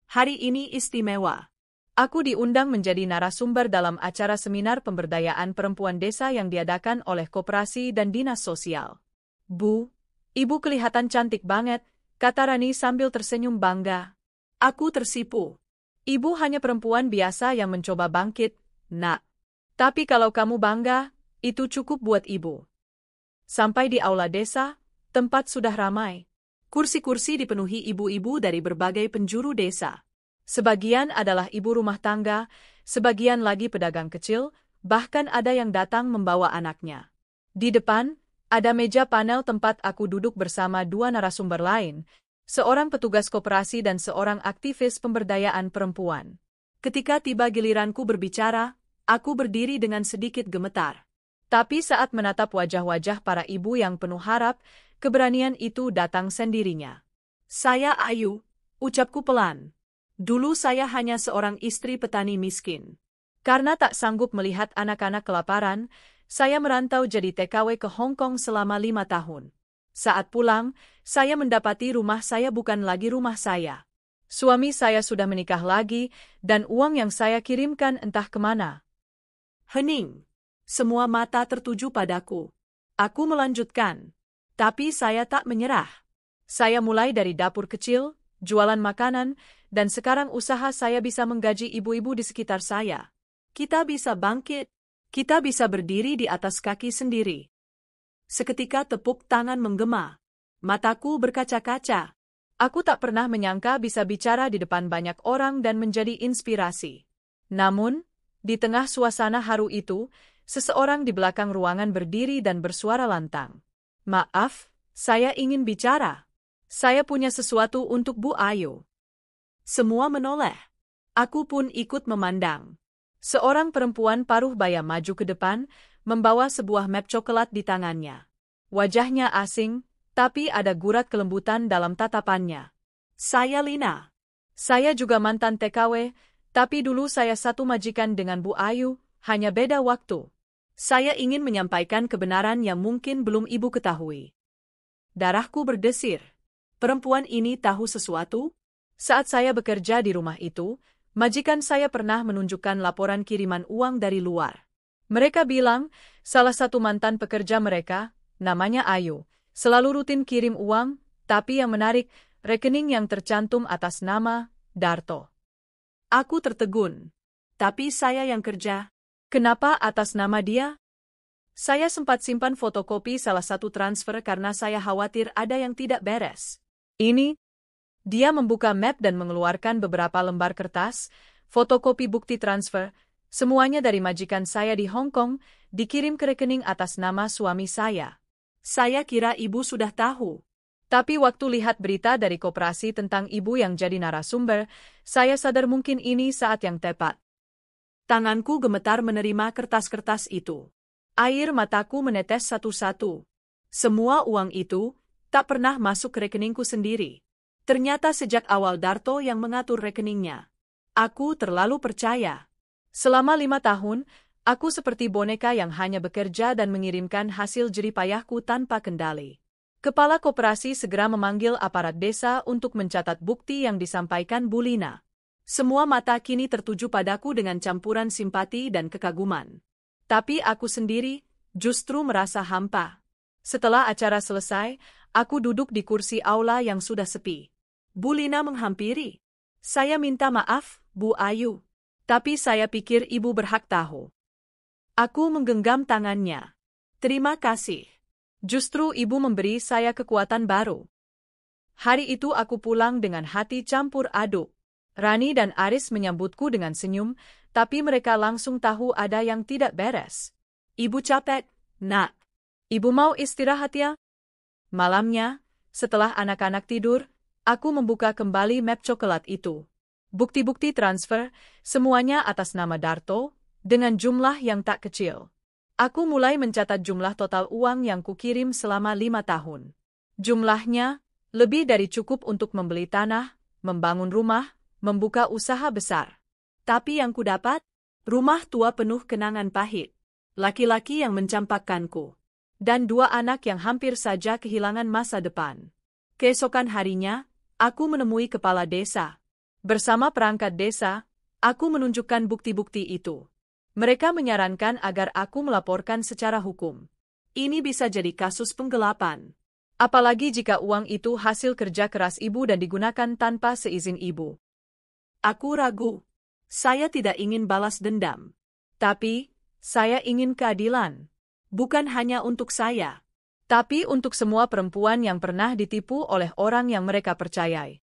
Hari ini istimewa. Aku diundang menjadi narasumber dalam acara seminar pemberdayaan perempuan desa yang diadakan oleh koperasi dan dinas sosial. Bu, ibu kelihatan cantik banget, kata Rani sambil tersenyum bangga. Aku tersipu. Ibu hanya perempuan biasa yang mencoba bangkit, nak. Tapi kalau kamu bangga, itu cukup buat ibu. Sampai di aula desa, tempat sudah ramai. Kursi-kursi dipenuhi ibu-ibu dari berbagai penjuru desa. Sebagian adalah ibu rumah tangga, sebagian lagi pedagang kecil, bahkan ada yang datang membawa anaknya. Di depan, ada meja panel tempat aku duduk bersama 2 narasumber lain, seorang petugas koperasi dan seorang aktivis pemberdayaan perempuan. Ketika tiba giliranku berbicara, aku berdiri dengan sedikit gemetar. Tapi saat menatap wajah-wajah para ibu yang penuh harap, keberanian itu datang sendirinya. Saya Ayu, ucapku pelan. Dulu saya hanya seorang istri petani miskin. Karena tak sanggup melihat anak-anak kelaparan, saya merantau jadi TKW ke Hong Kong selama 5 tahun. Saat pulang, saya mendapati rumah saya bukan lagi rumah saya. Suami saya sudah menikah lagi, dan uang yang saya kirimkan entah kemana. Hening. Semua mata tertuju padaku. Aku melanjutkan. Tapi saya tak menyerah. Saya mulai dari dapur kecil, jualan makanan, dan sekarang usaha saya bisa menggaji ibu-ibu di sekitar saya. Kita bisa bangkit. Kita bisa berdiri di atas kaki sendiri. Seketika tepuk tangan menggema. Mataku berkaca-kaca. Aku tak pernah menyangka bisa bicara di depan banyak orang dan menjadi inspirasi. Namun, di tengah suasana haru itu, seseorang di belakang ruangan berdiri dan bersuara lantang. Maaf, saya ingin bicara. Saya punya sesuatu untuk Bu Ayu. Semua menoleh. Aku pun ikut memandang. Seorang perempuan paruh baya maju ke depan, membawa sebuah map coklat di tangannya. Wajahnya asing, tapi ada gurat kelembutan dalam tatapannya. Saya Lina. Saya juga mantan TKW, tapi dulu saya satu majikan dengan Bu Ayu, hanya beda waktu. Saya ingin menyampaikan kebenaran yang mungkin belum ibu ketahui. Darahku berdesir. Perempuan ini tahu sesuatu? Saat saya bekerja di rumah itu, majikan saya pernah menunjukkan laporan kiriman uang dari luar. Mereka bilang, salah satu mantan pekerja mereka, namanya Ayu, selalu rutin kirim uang, tapi yang menarik, rekening yang tercantum atas nama Darto. Aku tertegun. Tapi saya yang kerja. Kenapa atas nama dia? Saya sempat simpan fotokopi salah satu transfer karena saya khawatir ada yang tidak beres. Ini, dia membuka map dan mengeluarkan beberapa lembar kertas, fotokopi bukti transfer, semuanya dari majikan saya di Hong Kong, dikirim ke rekening atas nama suami saya. Saya kira ibu sudah tahu. Tapi waktu lihat berita dari koperasi tentang ibu yang jadi narasumber, saya sadar mungkin ini saat yang tepat. Tanganku gemetar menerima kertas-kertas itu. Air mataku menetes satu-satu. Semua uang itu tak pernah masuk ke rekeningku sendiri. Ternyata sejak awal Darto yang mengatur rekeningnya. Aku terlalu percaya. Selama 5 tahun, aku seperti boneka yang hanya bekerja dan mengirimkan hasil jeripayahku tanpa kendali. Kepala koperasi segera memanggil aparat desa untuk mencatat bukti yang disampaikan Bu Lina. Semua mata kini tertuju padaku dengan campuran simpati dan kekaguman. Tapi aku sendiri justru merasa hampa. Setelah acara selesai, aku duduk di kursi aula yang sudah sepi. Bu Lina menghampiri. Saya minta maaf, Bu Ayu. Tapi saya pikir ibu berhak tahu. Aku menggenggam tangannya. Terima kasih. Justru ibu memberi saya kekuatan baru. Hari itu aku pulang dengan hati campur aduk. Rani dan Aris menyambutku dengan senyum, tapi mereka langsung tahu ada yang tidak beres. Ibu capek, Nak. Ibu mau istirahat ya? Malamnya, setelah anak-anak tidur, aku membuka kembali map coklat itu. Bukti-bukti transfer, semuanya atas nama Darto, dengan jumlah yang tak kecil. Aku mulai mencatat jumlah total uang yang kukirim selama 5 tahun. Jumlahnya, lebih dari cukup untuk membeli tanah, membangun rumah, membuka usaha besar. Tapi yang kudapat, rumah tua penuh kenangan pahit. Laki-laki yang mencampakkanku. Dan 2 anak yang hampir saja kehilangan masa depan. Keesokan harinya, aku menemui kepala desa. Bersama perangkat desa, aku menunjukkan bukti-bukti itu. Mereka menyarankan agar aku melaporkan secara hukum. Ini bisa jadi kasus penggelapan. Apalagi jika uang itu hasil kerja keras ibu dan digunakan tanpa seizin ibu. Aku ragu. Saya tidak ingin balas dendam. Tapi, saya ingin keadilan. Bukan hanya untuk saya, tapi untuk semua perempuan yang pernah ditipu oleh orang yang mereka percayai.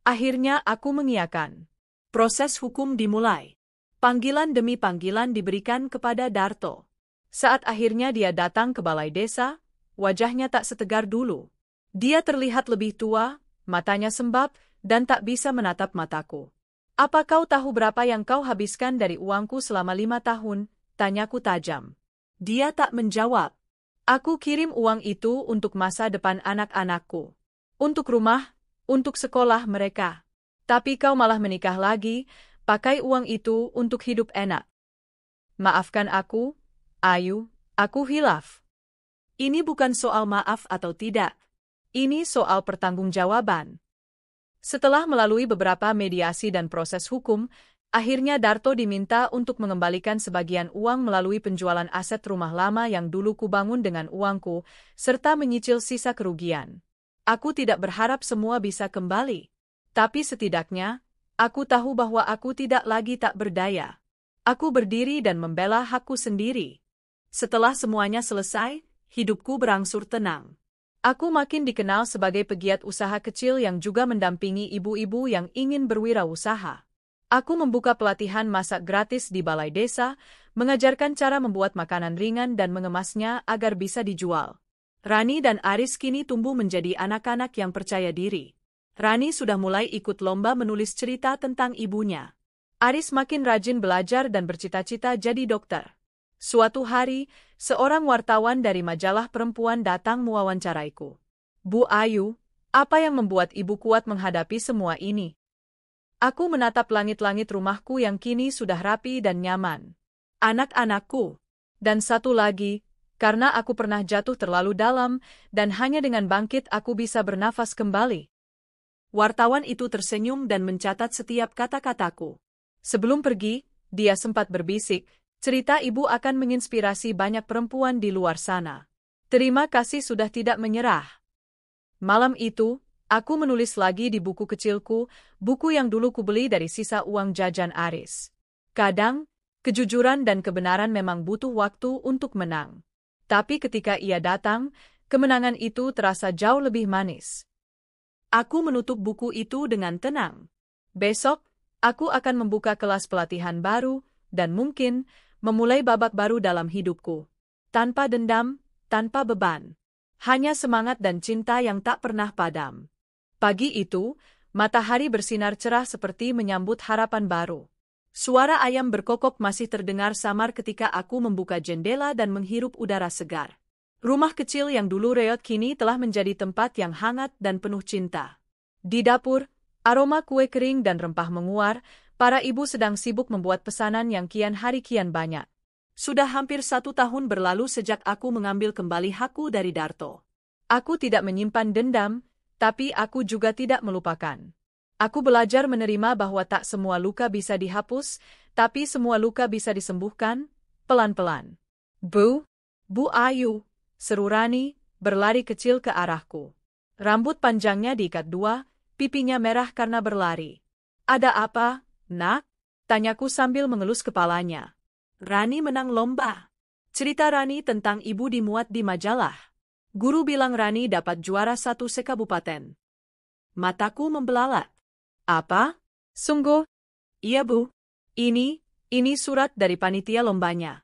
Akhirnya aku mengiyakan. Proses hukum dimulai. Panggilan demi panggilan diberikan kepada Darto. Saat akhirnya dia datang ke balai desa, wajahnya tak setegar dulu. Dia terlihat lebih tua, matanya sembab, dan tak bisa menatap mataku. Apa kau tahu berapa yang kau habiskan dari uangku selama 5 tahun? Tanyaku tajam. Dia tak menjawab. Aku kirim uang itu untuk masa depan anak-anakku. Untuk rumah, untuk sekolah mereka. Tapi kau malah menikah lagi, pakai uang itu untuk hidup enak. Maafkan aku, Ayu, aku hilaf. Ini bukan soal maaf atau tidak. Ini soal pertanggungjawaban. Setelah melalui beberapa mediasi dan proses hukum, akhirnya Darto diminta untuk mengembalikan sebagian uang melalui penjualan aset rumah lama yang dulu kubangun dengan uangku, serta menyicil sisa kerugian. Aku tidak berharap semua bisa kembali. Tapi setidaknya, aku tahu bahwa aku tidak lagi tak berdaya. Aku berdiri dan membela hakku sendiri. Setelah semuanya selesai, hidupku berangsur tenang. Aku makin dikenal sebagai pegiat usaha kecil yang juga mendampingi ibu-ibu yang ingin berwirausaha. Aku membuka pelatihan masak gratis di balai desa, mengajarkan cara membuat makanan ringan dan mengemasnya agar bisa dijual. Rani dan Aris kini tumbuh menjadi anak-anak yang percaya diri. Rani sudah mulai ikut lomba menulis cerita tentang ibunya. Aris makin rajin belajar dan bercita-cita jadi dokter. Suatu hari, seorang wartawan dari majalah perempuan datang mewawancaraiku. Bu Ayu, apa yang membuat ibu kuat menghadapi semua ini? Aku menatap langit-langit rumahku yang kini sudah rapi dan nyaman. Anak-anakku. Dan satu lagi, karena aku pernah jatuh terlalu dalam, dan hanya dengan bangkit aku bisa bernafas kembali. Wartawan itu tersenyum dan mencatat setiap kata-kataku. Sebelum pergi, dia sempat berbisik, cerita ibu akan menginspirasi banyak perempuan di luar sana. Terima kasih sudah tidak menyerah. Malam itu, aku menulis lagi di buku kecilku, buku yang dulu kubeli dari sisa uang jajan Aris. Kadang, kejujuran dan kebenaran memang butuh waktu untuk menang. Tapi ketika ia datang, kemenangan itu terasa jauh lebih manis. Aku menutup buku itu dengan tenang. Besok, aku akan membuka kelas pelatihan baru, dan mungkin, memulai babak baru dalam hidupku. Tanpa dendam, tanpa beban. Hanya semangat dan cinta yang tak pernah padam. Pagi itu, matahari bersinar cerah seperti menyambut harapan baru. Suara ayam berkokok masih terdengar samar ketika aku membuka jendela dan menghirup udara segar. Rumah kecil yang dulu reot kini telah menjadi tempat yang hangat dan penuh cinta. Di dapur, aroma kue kering dan rempah menguar, para ibu sedang sibuk membuat pesanan yang kian hari kian banyak. Sudah hampir 1 tahun berlalu sejak aku mengambil kembali hakku dari Darto. Aku tidak menyimpan dendam, tapi aku juga tidak melupakan. Aku belajar menerima bahwa tak semua luka bisa dihapus, tapi semua luka bisa disembuhkan, pelan-pelan. Bu Ayu, seru Rani, berlari kecil ke arahku. Rambut panjangnya diikat 2, pipinya merah karena berlari. Ada apa, nak? Tanyaku sambil mengelus kepalanya. Rani menang lomba. Cerita Rani tentang ibu dimuat di majalah. Guru bilang Rani dapat juara 1 sekabupaten. Mataku membelalak. Apa? Sungguh? Iya, Bu. Ini surat dari panitia lombanya.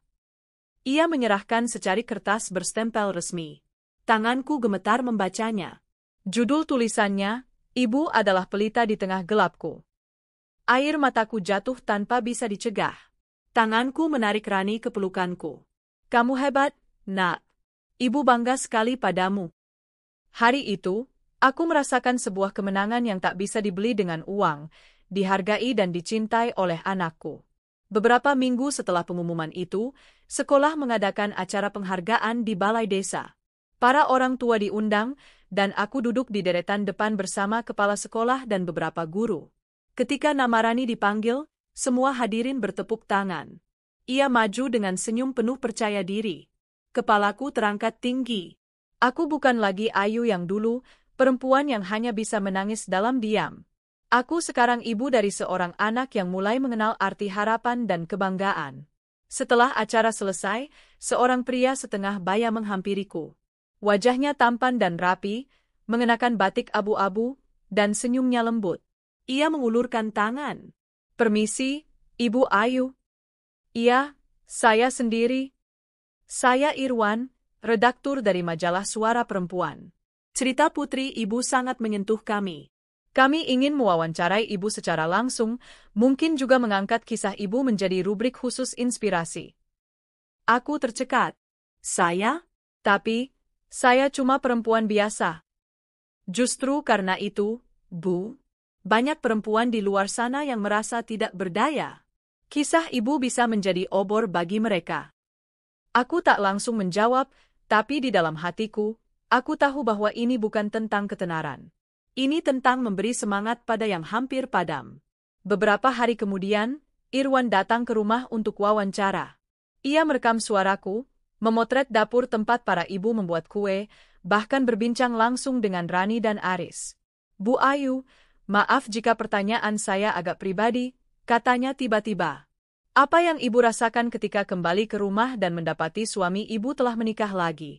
Ia menyerahkan secari kertas berstempel resmi. Tanganku gemetar membacanya. Judul tulisannya, Ibu adalah pelita di tengah gelapku. Air mataku jatuh tanpa bisa dicegah. Tanganku menarik Rani ke pelukanku. Kamu hebat, Nak. Ibu bangga sekali padamu. Hari itu, aku merasakan sebuah kemenangan yang tak bisa dibeli dengan uang, dihargai dan dicintai oleh anakku. Beberapa minggu setelah pengumuman itu, sekolah mengadakan acara penghargaan di balai desa. Para orang tua diundang, dan aku duduk di deretan depan bersama kepala sekolah dan beberapa guru. Ketika nama Rani dipanggil, semua hadirin bertepuk tangan. Ia maju dengan senyum penuh percaya diri. Kepalaku terangkat tinggi. Aku bukan lagi Ayu yang dulu, perempuan yang hanya bisa menangis dalam diam. Aku sekarang ibu dari seorang anak yang mulai mengenal arti harapan dan kebanggaan. Setelah acara selesai, seorang pria setengah baya menghampiriku. Wajahnya tampan dan rapi, mengenakan batik abu-abu, dan senyumnya lembut. Ia mengulurkan tangan. Permisi, Ibu Ayu. Iya, saya sendiri. Saya Irwan, redaktur dari majalah Suara Perempuan. Cerita putri ibu sangat menyentuh kami. Kami ingin mewawancarai ibu secara langsung, mungkin juga mengangkat kisah ibu menjadi rubrik khusus inspirasi. Aku tercekat. Saya? Tapi, saya cuma perempuan biasa. Justru karena itu, Bu, banyak perempuan di luar sana yang merasa tidak berdaya. Kisah ibu bisa menjadi obor bagi mereka. Aku tak langsung menjawab, tapi di dalam hatiku, aku tahu bahwa ini bukan tentang ketenaran. Ini tentang memberi semangat pada yang hampir padam. Beberapa hari kemudian, Irwan datang ke rumah untuk wawancara. Ia merekam suaraku, memotret dapur tempat para ibu membuat kue, bahkan berbincang langsung dengan Rani dan Aris. Bu Ayu, maaf jika pertanyaan saya agak pribadi, katanya tiba-tiba. Apa yang ibu rasakan ketika kembali ke rumah dan mendapati suami ibu telah menikah lagi?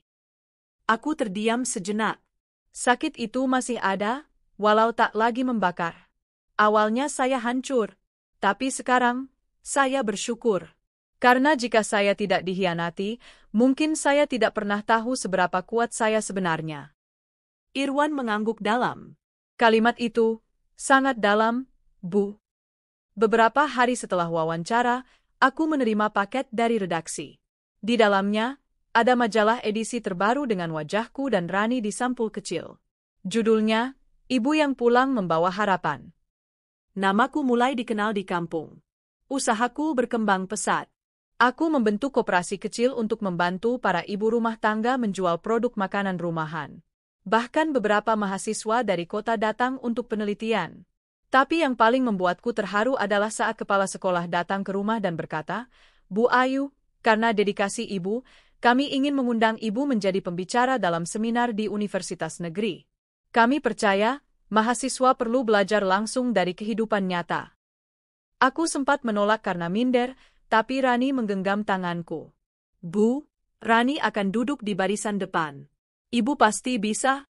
Aku terdiam sejenak. Sakit itu masih ada, walau tak lagi membakar. Awalnya saya hancur, tapi sekarang, saya bersyukur. Karena jika saya tidak dikhianati, mungkin saya tidak pernah tahu seberapa kuat saya sebenarnya. Irwan mengangguk dalam. Kalimat itu sangat dalam, Bu. Beberapa hari setelah wawancara, aku menerima paket dari redaksi. Di dalamnya, ada majalah edisi terbaru dengan wajahku dan Rani di sampul kecil. Judulnya, Ibu yang Pulang Membawa Harapan. Namaku mulai dikenal di kampung. Usahaku berkembang pesat. Aku membentuk koperasi kecil untuk membantu para ibu rumah tangga menjual produk makanan rumahan. Bahkan beberapa mahasiswa dari kota datang untuk penelitian. Tapi yang paling membuatku terharu adalah saat kepala sekolah datang ke rumah dan berkata, Bu Ayu, karena dedikasi ibu, kami ingin mengundang ibu menjadi pembicara dalam seminar di Universitas Negeri. Kami percaya, mahasiswa perlu belajar langsung dari kehidupan nyata. Aku sempat menolak karena minder, tapi Rani menggenggam tanganku. Bu, Rani akan duduk di barisan depan. Ibu pasti bisa.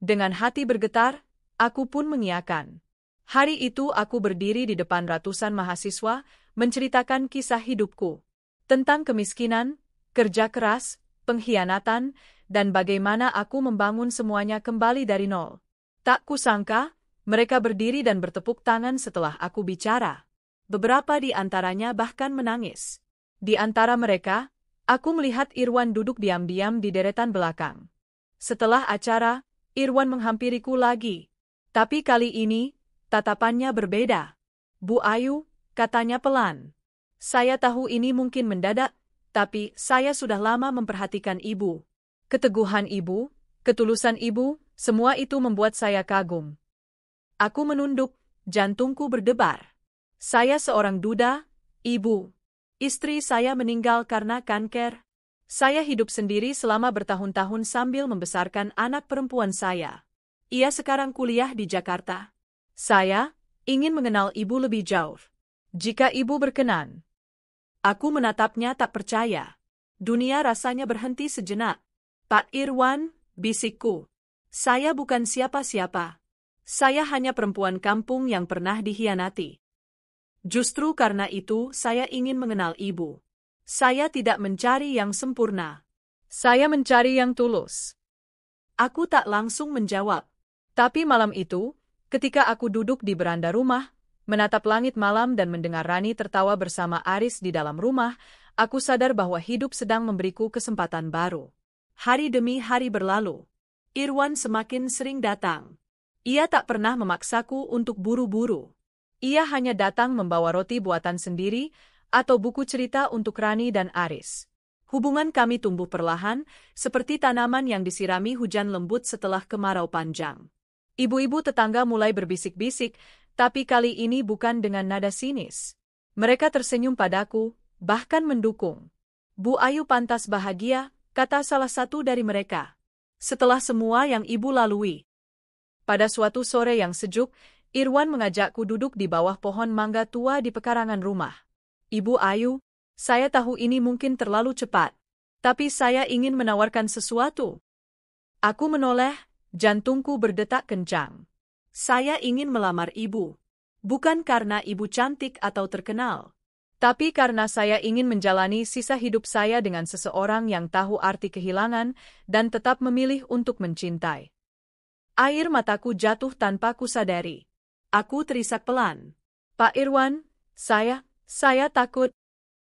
Dengan hati bergetar, aku pun mengiyakan. Hari itu aku berdiri di depan ratusan mahasiswa, menceritakan kisah hidupku. Tentang kemiskinan, kerja keras, pengkhianatan, dan bagaimana aku membangun semuanya kembali dari nol. Tak kusangka, mereka berdiri dan bertepuk tangan setelah aku bicara. Beberapa di antaranya bahkan menangis. Di antara mereka, aku melihat Irwan duduk diam-diam di deretan belakang. Setelah acara, Irwan menghampiriku lagi. Tapi kali ini, tatapannya berbeda. Bu Ayu, katanya pelan. Saya tahu ini mungkin mendadak, tapi saya sudah lama memperhatikan ibu. Keteguhan ibu, ketulusan ibu, semua itu membuat saya kagum. Aku menunduk, jantungku berdebar. Saya seorang duda, ibu. Istri saya meninggal karena kanker. Saya hidup sendiri selama bertahun-tahun sambil membesarkan anak perempuan saya. Ia sekarang kuliah di Jakarta. Saya ingin mengenal ibu lebih jauh. Jika ibu berkenan. Aku menatapnya tak percaya. Dunia rasanya berhenti sejenak. Pak Irwan, bisikku. Saya bukan siapa-siapa. Saya hanya perempuan kampung yang pernah dikhianati. Justru karena itu saya ingin mengenal ibu. Saya tidak mencari yang sempurna. Saya mencari yang tulus. Aku tak langsung menjawab. Tapi malam itu, ketika aku duduk di beranda rumah, menatap langit malam dan mendengar Rani tertawa bersama Aris di dalam rumah, aku sadar bahwa hidup sedang memberiku kesempatan baru. Hari demi hari berlalu. Irwan semakin sering datang. Ia tak pernah memaksaku untuk buru-buru. Ia hanya datang membawa roti buatan sendiri atau buku cerita untuk Rani dan Aris. Hubungan kami tumbuh perlahan, seperti tanaman yang disirami hujan lembut setelah kemarau panjang. Ibu-ibu tetangga mulai berbisik-bisik, tapi kali ini bukan dengan nada sinis. Mereka tersenyum padaku, bahkan mendukung. "Bu Ayu pantas bahagia," kata salah satu dari mereka. "Setelah semua yang ibu lalui." Pada suatu sore yang sejuk, Irwan mengajakku duduk di bawah pohon mangga tua di pekarangan rumah. "Ibu Ayu, saya tahu ini mungkin terlalu cepat, tapi saya ingin menawarkan sesuatu." Aku menoleh, jantungku berdetak kencang. "Saya ingin melamar ibu. Bukan karena ibu cantik atau terkenal, tapi karena saya ingin menjalani sisa hidup saya dengan seseorang yang tahu arti kehilangan dan tetap memilih untuk mencintai." Air mataku jatuh tanpa kusadari. Aku terisak pelan. "Pak Irwan, saya takut."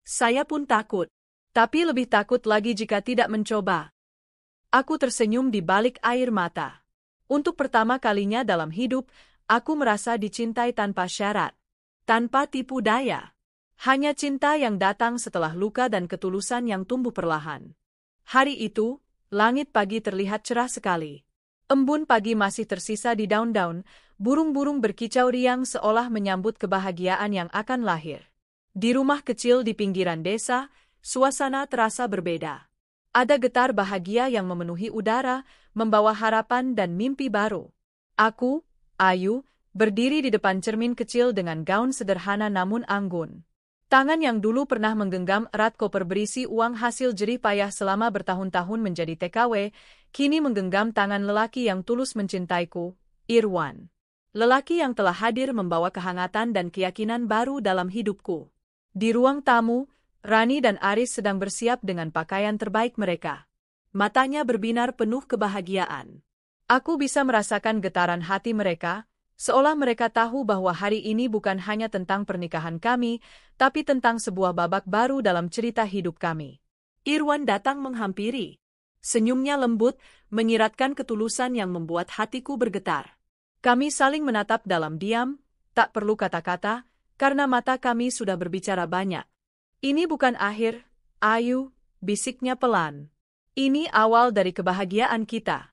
"Saya pun takut. Tapi lebih takut lagi jika tidak mencoba." Aku tersenyum di balik air mata. Untuk pertama kalinya dalam hidup, aku merasa dicintai tanpa syarat, tanpa tipu daya. Hanya cinta yang datang setelah luka dan ketulusan yang tumbuh perlahan. Hari itu, langit pagi terlihat cerah sekali. Embun pagi masih tersisa di daun-daun, burung-burung berkicau riang seolah menyambut kebahagiaan yang akan lahir. Di rumah kecil di pinggiran desa, suasana terasa berbeda. Ada getar bahagia yang memenuhi udara, membawa harapan dan mimpi baru. Aku, Ayu, berdiri di depan cermin kecil dengan gaun sederhana namun anggun. Tangan yang dulu pernah menggenggam erat koper berisi uang hasil jerih payah selama bertahun-tahun menjadi TKW, kini menggenggam tangan lelaki yang tulus mencintaiku, Irwan. Lelaki yang telah hadir membawa kehangatan dan keyakinan baru dalam hidupku. Di ruang tamu, Rani dan Aris sedang bersiap dengan pakaian terbaik mereka. Matanya berbinar penuh kebahagiaan. Aku bisa merasakan getaran hati mereka, seolah mereka tahu bahwa hari ini bukan hanya tentang pernikahan kami, tapi tentang sebuah babak baru dalam cerita hidup kami. Irwan datang menghampiri. Senyumnya lembut, menyiratkan ketulusan yang membuat hatiku bergetar. Kami saling menatap dalam diam, tak perlu kata-kata, karena mata kami sudah berbicara banyak. "Ini bukan akhir, Ayu," bisiknya pelan. "Ini awal dari kebahagiaan kita."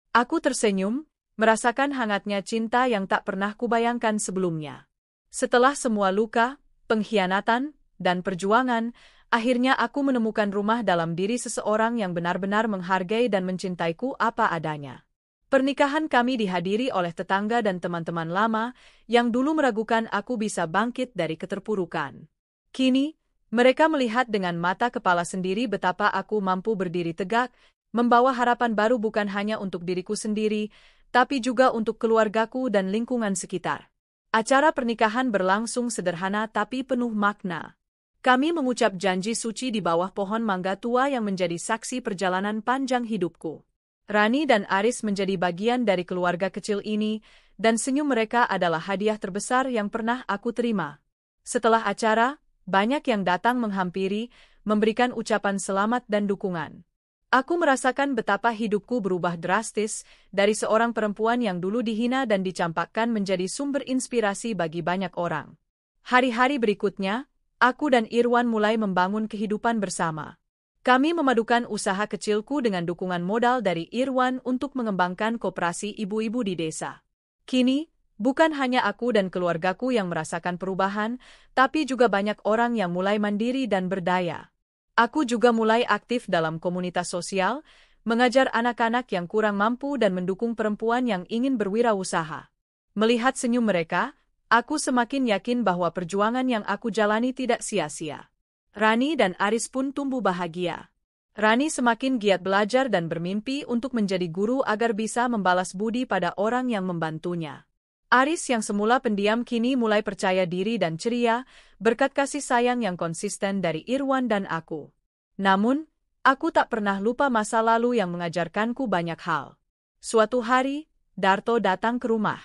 Aku tersenyum, merasakan hangatnya cinta yang tak pernah kubayangkan sebelumnya. Setelah semua luka, pengkhianatan, dan perjuangan, akhirnya aku menemukan rumah dalam diri seseorang yang benar-benar menghargai dan mencintaiku apa adanya. Pernikahan kami dihadiri oleh tetangga dan teman-teman lama yang dulu meragukan aku bisa bangkit dari keterpurukan. Kini, mereka melihat dengan mata kepala sendiri betapa aku mampu berdiri tegak, membawa harapan baru bukan hanya untuk diriku sendiri, tapi juga untuk keluargaku dan lingkungan sekitar. Acara pernikahan berlangsung sederhana tapi penuh makna. Kami mengucap janji suci di bawah pohon mangga tua yang menjadi saksi perjalanan panjang hidupku. Rani dan Aris menjadi bagian dari keluarga kecil ini, dan senyum mereka adalah hadiah terbesar yang pernah aku terima. Setelah acara, banyak yang datang menghampiri, memberikan ucapan selamat dan dukungan. Aku merasakan betapa hidupku berubah drastis, dari seorang perempuan yang dulu dihina dan dicampakkan menjadi sumber inspirasi bagi banyak orang. Hari-hari berikutnya, aku dan Irwan mulai membangun kehidupan bersama. Kami memadukan usaha kecilku dengan dukungan modal dari Irwan untuk mengembangkan koperasi ibu-ibu di desa. Kini, bukan hanya aku dan keluargaku yang merasakan perubahan, tapi juga banyak orang yang mulai mandiri dan berdaya. Aku juga mulai aktif dalam komunitas sosial, mengajar anak-anak yang kurang mampu dan mendukung perempuan yang ingin berwirausaha. Melihat senyum mereka, aku semakin yakin bahwa perjuangan yang aku jalani tidak sia-sia. Rani dan Aris pun tumbuh bahagia. Rani semakin giat belajar dan bermimpi untuk menjadi guru agar bisa membalas budi pada orang yang membantunya. Aris yang semula pendiam kini mulai percaya diri dan ceria, berkat kasih sayang yang konsisten dari Irwan dan aku. Namun, aku tak pernah lupa masa lalu yang mengajarkanku banyak hal. Suatu hari, Darto datang ke rumah.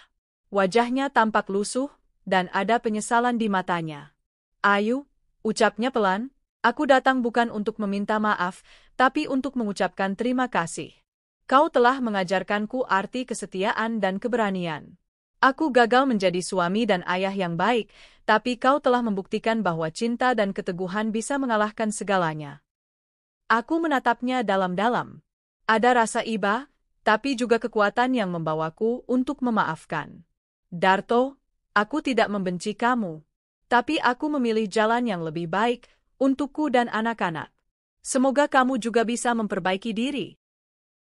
Wajahnya tampak lusuh, dan ada penyesalan di matanya. "Ayu," ucapnya pelan, "aku datang bukan untuk meminta maaf, tapi untuk mengucapkan terima kasih. Kau telah mengajarkanku arti kesetiaan dan keberanian. Aku gagal menjadi suami dan ayah yang baik, tapi kau telah membuktikan bahwa cinta dan keteguhan bisa mengalahkan segalanya." Aku menatapnya dalam-dalam. Ada rasa iba, tapi juga kekuatan yang membawaku untuk memaafkan. "Darto, aku tidak membenci kamu, tapi aku memilih jalan yang lebih baik untukku dan anak-anak. Semoga kamu juga bisa memperbaiki diri."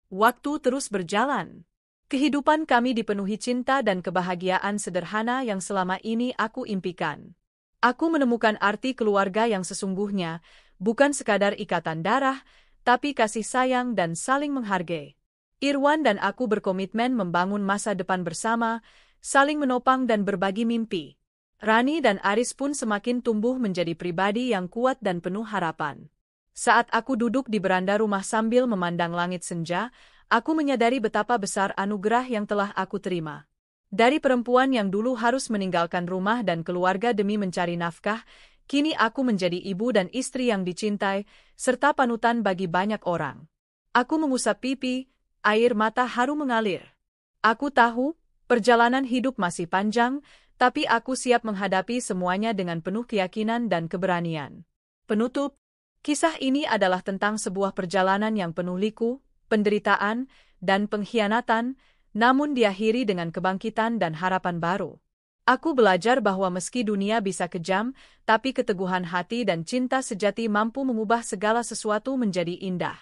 Waktu terus berjalan. Kehidupan kami dipenuhi cinta dan kebahagiaan sederhana yang selama ini aku impikan. Aku menemukan arti keluarga yang sesungguhnya, bukan sekadar ikatan darah, tapi kasih sayang dan saling menghargai. Irwan dan aku berkomitmen membangun masa depan bersama, saling menopang dan berbagi mimpi. Rani dan Aris pun semakin tumbuh menjadi pribadi yang kuat dan penuh harapan. Saat aku duduk di beranda rumah sambil memandang langit senja, aku menyadari betapa besar anugerah yang telah aku terima. Dari perempuan yang dulu harus meninggalkan rumah dan keluarga demi mencari nafkah, kini aku menjadi ibu dan istri yang dicintai, serta panutan bagi banyak orang. Aku mengusap pipi, air mata haru mengalir. Aku tahu, perjalanan hidup masih panjang, tapi aku siap menghadapi semuanya dengan penuh keyakinan dan keberanian. Penutup, kisah ini adalah tentang sebuah perjalanan yang penuh liku, penderitaan, dan pengkhianatan, namun diakhiri dengan kebangkitan dan harapan baru. Aku belajar bahwa meski dunia bisa kejam, tapi keteguhan hati dan cinta sejati mampu mengubah segala sesuatu menjadi indah.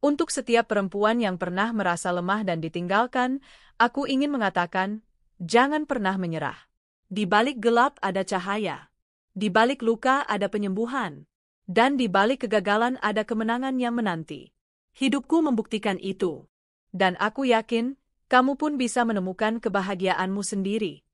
Untuk setiap perempuan yang pernah merasa lemah dan ditinggalkan, aku ingin mengatakan, jangan pernah menyerah. Di balik gelap ada cahaya. Di balik luka ada penyembuhan. Dan di balik kegagalan ada kemenangan yang menanti. Hidupku membuktikan itu. Dan aku yakin, kamu pun bisa menemukan kebahagiaanmu sendiri.